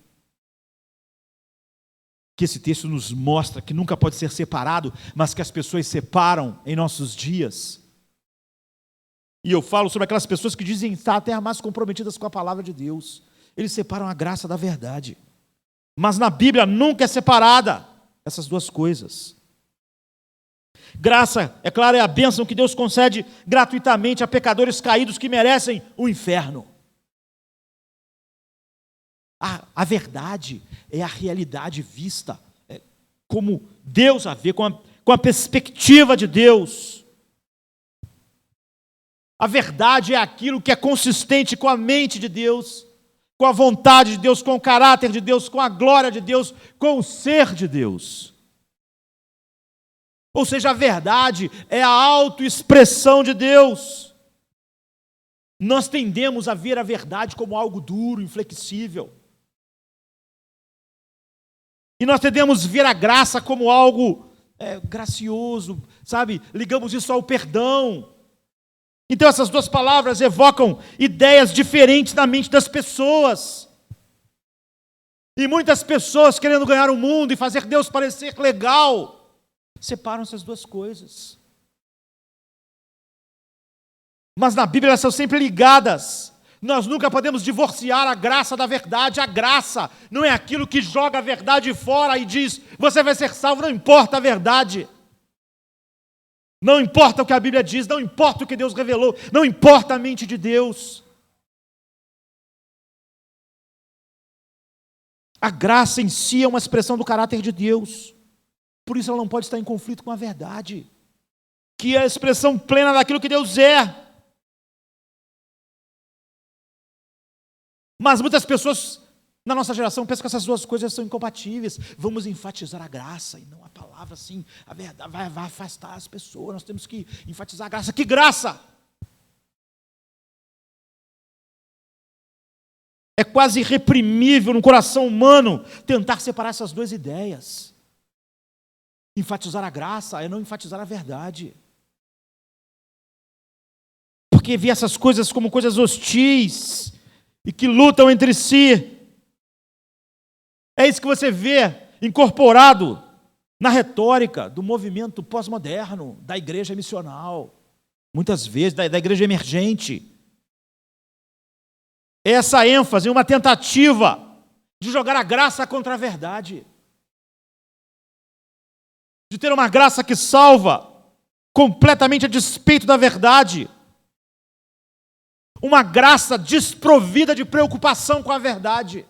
Speaker 1: que esse texto nos mostra, que nunca pode ser separado, mas que as pessoas separam em nossos dias. E eu falo sobre aquelas pessoas que dizem estar até mais comprometidas com a palavra de Deus. Eles separam a graça da verdade. Mas na Bíblia nunca é separada essas duas coisas. Graça, é claro, é a bênção que Deus concede gratuitamente a pecadores caídos que merecem o inferno. A verdade é a realidade vista como Deus a vê, com a perspectiva de Deus. A verdade é aquilo que é consistente com a mente de Deus, com a vontade de Deus, com o caráter de Deus, com a glória de Deus, com o ser de Deus. Ou seja, a verdade é a autoexpressão de Deus. Nós tendemos a ver a verdade como algo duro, inflexível. E nós tendemos a ver a graça como algo gracioso, sabe? Ligamos isso ao perdão. Então essas duas palavras evocam ideias diferentes na mente das pessoas. E muitas pessoas, querendo ganhar o mundo e fazer Deus parecer legal, separam essas duas coisas. Mas na Bíblia elas são sempre ligadas. Nós nunca podemos divorciar a graça da verdade. A graça não é aquilo que joga a verdade fora e diz: você vai ser salvo, não importa a verdade. Não importa o que a Bíblia diz, não importa o que Deus revelou, não importa a mente de Deus. A graça em si é uma expressão do caráter de Deus. Por isso ela não pode estar em conflito com a verdade, que é a expressão plena daquilo que Deus é. Mas muitas pessoas na nossa geração pensam que essas duas coisas são incompatíveis. Vamos enfatizar a graça e não a palavra, assim. A verdade vai afastar as pessoas. Nós temos que enfatizar a graça. Que graça! É quase irreprimível no coração humano tentar separar essas duas ideias. Enfatizar a graça é não enfatizar a verdade. Porque vê essas coisas como coisas hostis e que lutam entre si. É isso que você vê incorporado na retórica do movimento pós-moderno, da igreja missional, muitas vezes da igreja emergente. Essa ênfase em uma tentativa de jogar a graça contra a verdade, de ter uma graça que salva completamente a despeito da verdade. uma graça desprovida de preocupação com a verdade.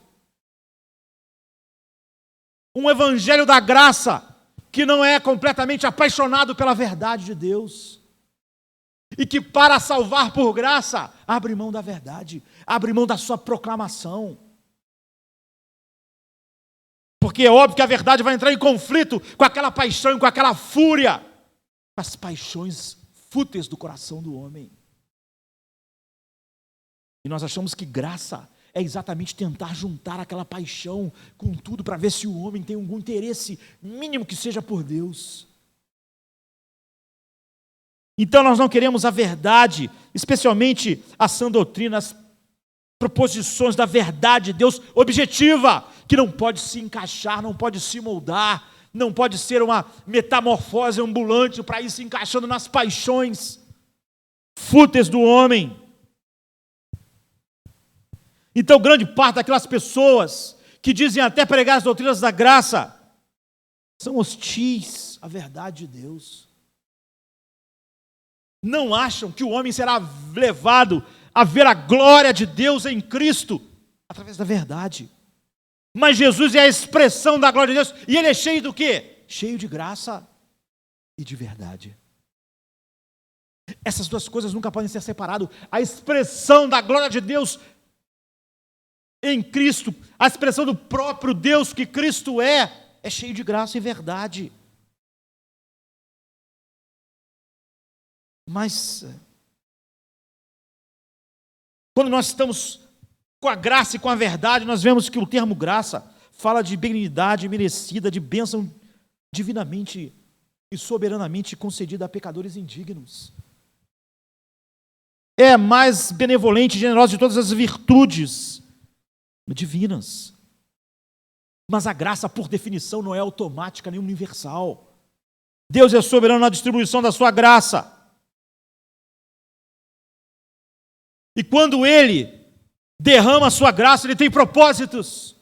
Speaker 1: Um evangelho da graça que não é completamente apaixonado pela verdade de Deus. E que para salvar por graça, abre mão da verdade, abre mão da sua proclamação. Porque é óbvio que a verdade vai entrar em conflito com aquela paixão, com aquela fúria, com as paixões fúteis do coração do homem. E nós achamos que graça é exatamente tentar juntar aquela paixão com tudo para ver se o homem tem algum interesse mínimo que seja por Deus. Então nós não queremos a verdade, especialmente a sã doutrina, as proposições da verdade de Deus objetiva, que não pode se encaixar, não pode se moldar, não pode ser uma metamorfose ambulante para ir se encaixando nas paixões fúteis do homem. Então, grande parte daquelas pessoas que dizem até pregar as doutrinas da graça são hostis à verdade de Deus. Não acham que o homem será levado a ver a glória de Deus em Cristo através da verdade. Mas Jesus é a expressão da glória de Deus e Ele é cheio do quê? Cheio de graça e de verdade. Essas duas coisas nunca podem ser separadas. A expressão da glória de Deus em Cristo, a expressão do próprio Deus que Cristo é cheio de graça e verdade. Mas, quando nós estamos com a graça e com a verdade, nós vemos que o termo graça fala de benignidade merecida, de bênção divinamente e soberanamente concedida a pecadores indignos. É a mais benevolente e generosa de todas as virtudes divinas. Mas a graça, por definição, não é automática nem universal. Deus é soberano na distribuição da sua graça. E quando Ele derrama a sua graça, Ele tem propósitos.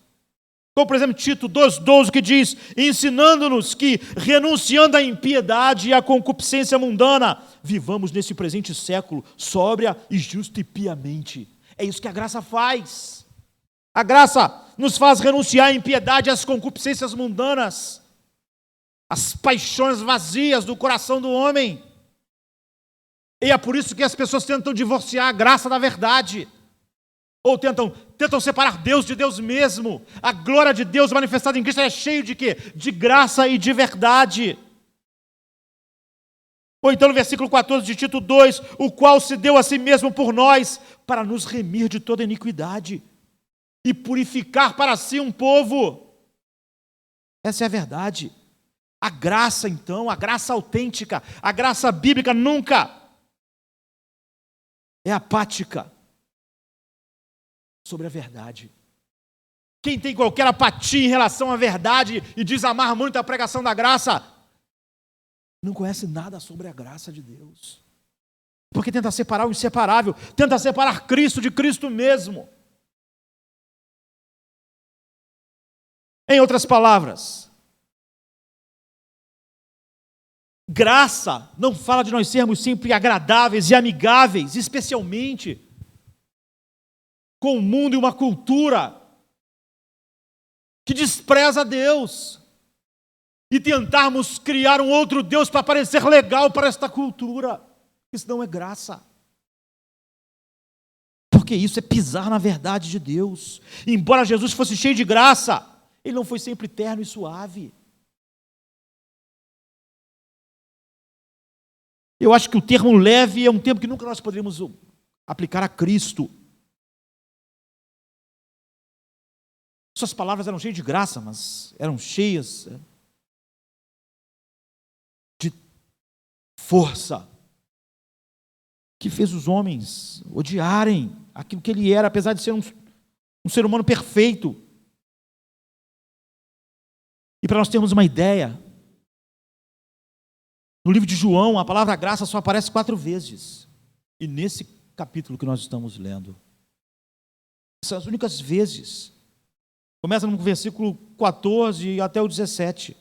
Speaker 1: Como, por exemplo, Tito 2,12, que diz: ensinando-nos que, renunciando à impiedade e à concupiscência mundana, vivamos nesse presente século, sóbria e justa e piamente. É isso que a graça faz. A graça nos faz renunciar à impiedade e às concupiscências mundanas, às paixões vazias do coração do homem. E é por isso que as pessoas tentam divorciar a graça da verdade. Ou tentam separar Deus de Deus mesmo. A glória de Deus manifestada em Cristo é cheio de quê? De graça e de verdade. Ou então no versículo 14 de Tito 2, o qual se deu a si mesmo por nós, para nos remir de toda iniquidade e purificar para si um povo. Essa é a verdade. A graça, então, a graça autêntica, a graça bíblica nunca é apática sobre a verdade. Quem tem qualquer apatia em relação à verdade e desamar muito a pregação da graça, não conhece nada sobre a graça de Deus. Porque tenta separar o inseparável, tenta separar Cristo de Cristo mesmo. Em outras palavras, graça não fala de nós sermos sempre agradáveis e amigáveis, especialmente com um mundo e uma cultura que despreza Deus e tentarmos criar um outro Deus para parecer legal para esta cultura. Isso não é graça. Porque isso é pisar na verdade de Deus. Embora Jesus fosse cheio de graça, Ele não foi sempre terno e suave. Eu acho que o termo leve é um termo que nunca nós poderíamos aplicar a Cristo. Suas palavras eram cheias de graça, mas eram cheias de força, que fez os homens odiarem aquilo que Ele era, apesar de ser um ser humano perfeito. E para nós termos uma ideia, no livro de João, a palavra graça só aparece 4 vezes. E nesse capítulo que nós estamos lendo, são as únicas vezes. Começa no versículo 14 até o 17.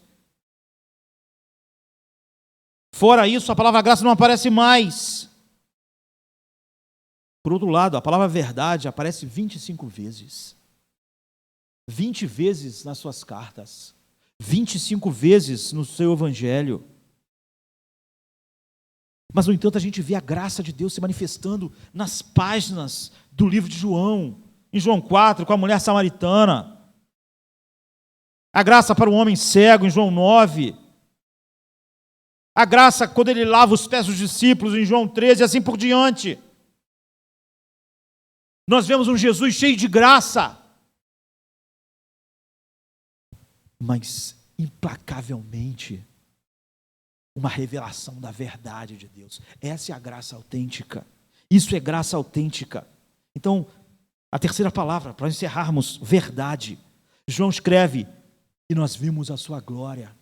Speaker 1: Fora isso, a palavra graça não aparece mais. Por outro lado, a palavra verdade aparece 25 vezes. 20 vezes nas suas cartas. 25 vezes no seu evangelho. Mas, no entanto, a gente vê a graça de Deus se manifestando nas páginas do livro de João. Em João 4, com a mulher samaritana. A graça para o homem cego, em João 9. A graça quando ele lava os pés dos discípulos, em João 13, e assim por diante. Nós vemos um Jesus cheio de graça, mas implacavelmente uma revelação da verdade de Deus. Essa é a graça autêntica. Isso é graça autêntica. Então, a terceira palavra, para encerrarmos, verdade. João escreve, e nós vimos a sua glória,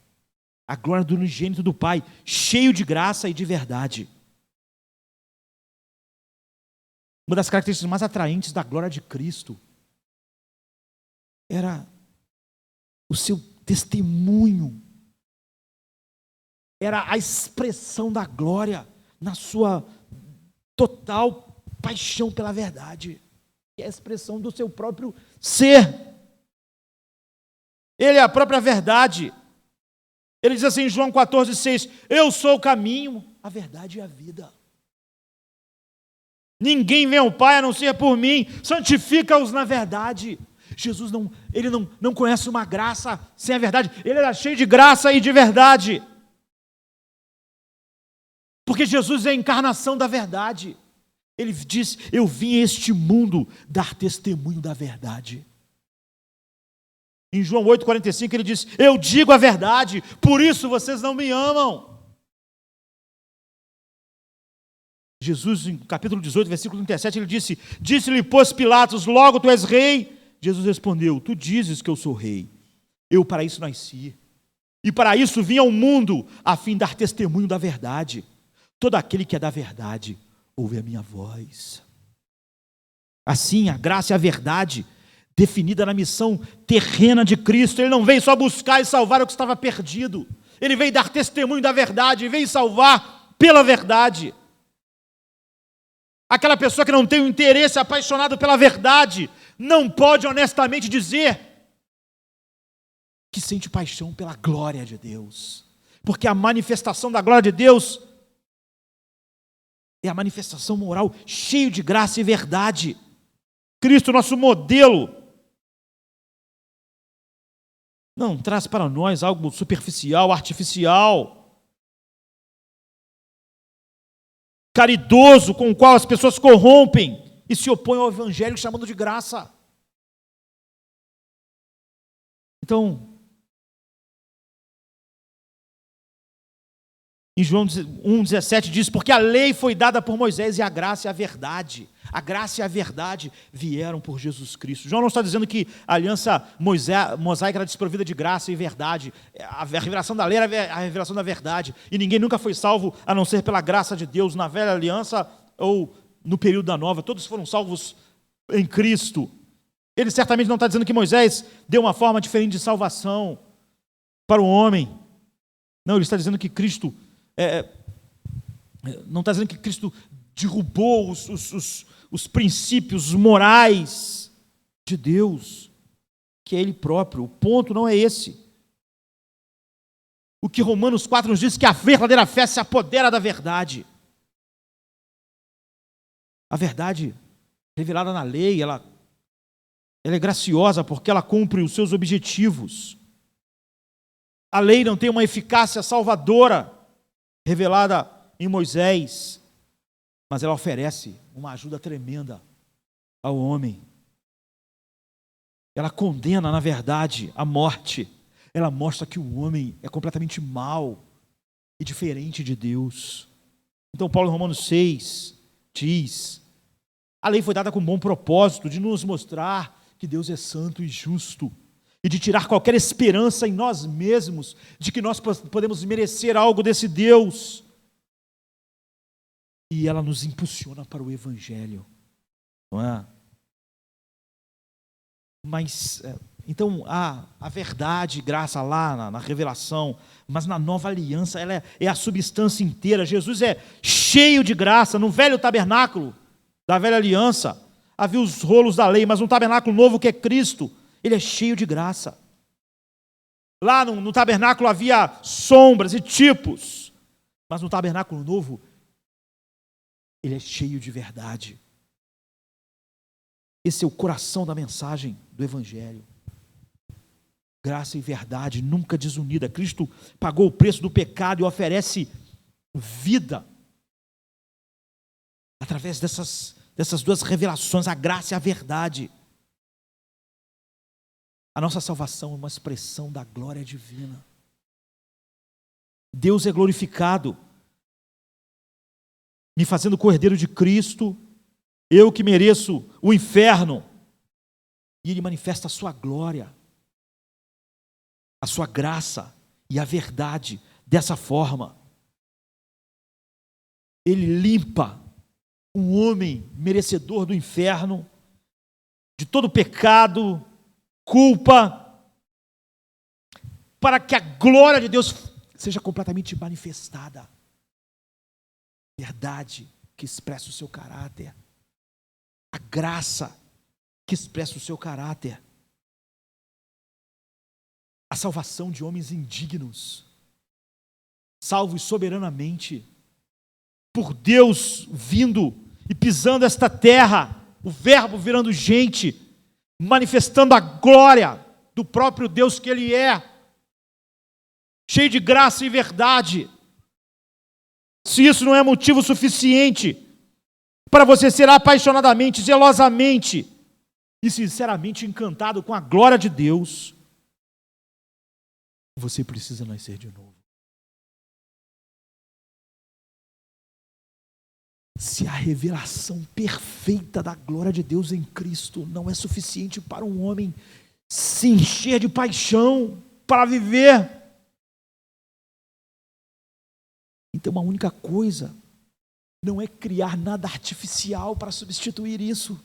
Speaker 1: a glória do unigênito do Pai, cheio de graça e de verdade. Uma das características mais atraentes da glória de Cristo era o seu testemunho, era a expressão da glória na sua total paixão pela verdade, que é a expressão do seu próprio ser. Ele é a própria verdade. Ele diz assim em João 14,6: eu sou o caminho, a verdade e a vida. Ninguém vem ao Pai a não ser por mim, santifica-os na verdade. Jesus não conhece uma graça sem a verdade, ele era cheio de graça e de verdade. Porque Jesus é a encarnação da verdade. Ele diz, eu vim a este mundo dar testemunho da verdade. Em João 8,45 ele diz, eu digo a verdade, por isso vocês não me amam. Jesus, em capítulo 18, versículo 37, ele disse-lhe, pois Pilatos, logo tu és rei? Jesus respondeu, tu dizes que eu sou rei. Eu para isso nasci, e para isso vim ao mundo, a fim de dar testemunho da verdade. Todo aquele que é da verdade, ouve a minha voz. Assim, a graça e a verdade, definida na missão terrena de Cristo, ele não veio só buscar e salvar o que estava perdido, ele veio dar testemunho da verdade, veio salvar pela verdade. Aquela pessoa que não tem um interesse apaixonado pela verdade, não pode honestamente dizer que sente paixão pela glória de Deus, porque a manifestação da glória de Deus é a manifestação moral cheio de graça e verdade. Cristo, nosso modelo, não traz para nós algo superficial, artificial, caridoso, com o qual as pessoas corrompem e se opõem ao evangelho chamando de graça. Então, em João 1,17 diz, porque a lei foi dada por Moisés e a graça e a verdade vieram por Jesus Cristo. João não está dizendo que a aliança mosaica era desprovida de graça e verdade. A revelação da lei era a revelação da verdade. E ninguém nunca foi salvo a não ser pela graça de Deus na velha aliança ou no período da nova. Todos foram salvos em Cristo. Ele certamente não está dizendo que Moisés deu uma forma diferente de salvação para o homem. Não, ele está dizendo que Cristo... não está dizendo que Cristo derrubou os princípios morais de Deus, que é Ele próprio. O ponto não é esse. O que Romanos 4 nos diz que a verdadeira fé se apodera da verdade. A verdade revelada na lei, ela é graciosa porque ela cumpre os seus objetivos. A lei não tem uma eficácia salvadora revelada em Moisés, mas ela oferece uma ajuda tremenda ao homem. Ela condena, na verdade, a morte. Ela mostra que o homem é completamente mau e diferente de Deus. Então Paulo em Romanos 6 diz, a lei foi dada com bom propósito de nos mostrar que Deus é santo e justo e de tirar qualquer esperança em nós mesmos de que nós podemos merecer algo desse Deus. E ela nos impulsiona para o Evangelho, não é? Mas, então, a verdade, graça lá na revelação, mas na nova aliança, ela é a substância inteira. Jesus é cheio de graça. No velho tabernáculo, da velha aliança, havia os rolos da lei, mas no tabernáculo novo que é Cristo, ele é cheio de graça. Lá no tabernáculo havia sombras e tipos, mas no tabernáculo novo, ele é cheio de verdade. Esse é o coração da mensagem do Evangelho. Graça e verdade, nunca desunida. Cristo pagou o preço do pecado e oferece vida. Através dessas duas revelações, a graça e a verdade. A nossa salvação é uma expressão da glória divina. Deus é glorificado, me fazendo cordeiro de Cristo, eu que mereço o inferno, e Ele manifesta a sua glória, a sua graça e a verdade dessa forma. Ele limpa um homem merecedor do inferno, de todo pecado, culpa, para que a glória de Deus seja completamente manifestada. Verdade que expressa o seu caráter. A graça que expressa o seu caráter. A salvação de homens indignos, salvos soberanamente, por Deus vindo e pisando esta terra, o Verbo virando gente, manifestando a glória do próprio Deus que Ele é, cheio de graça e verdade. Se isso não é motivo suficiente para você ser apaixonadamente, zelosamente e sinceramente encantado com a glória de Deus, você precisa nascer de novo. Se a revelação perfeita da glória de Deus em Cristo não é suficiente para um homem se encher de paixão para viver, então a única coisa não é criar nada artificial para substituir isso.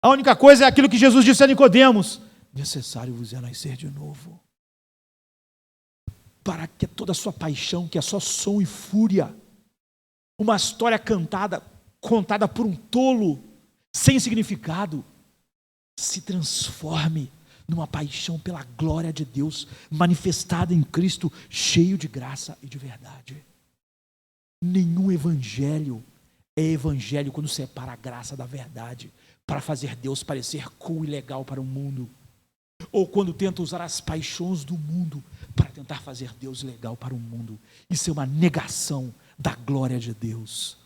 Speaker 1: A única coisa é aquilo que Jesus disse a Nicodemos: necessário vos é nascer de novo, para que toda a sua paixão, que é só som e fúria, uma história contada por um tolo, sem significado, se transforme numa paixão pela glória de Deus, manifestada em Cristo, cheio de graça e de verdade. Nenhum evangelho é evangelho quando separa a graça da verdade, para fazer Deus parecer cool e legal para o mundo, ou quando tenta usar as paixões do mundo para tentar fazer Deus legal para o mundo. Isso é uma negação da glória de Deus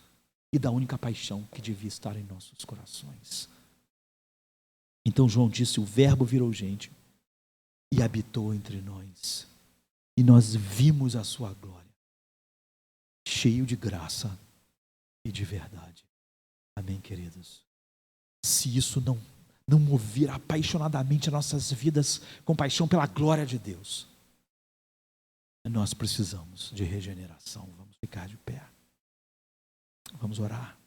Speaker 1: e da única paixão que devia estar em nossos corações. Então João disse: o Verbo virou gente e habitou entre nós, e nós vimos a sua glória, cheio de graça e de verdade. Amém, queridos? Se isso não mover apaixonadamente as nossas vidas com paixão pela glória de Deus, nós precisamos de regeneração. Vamos ficar de pé. Vamos orar.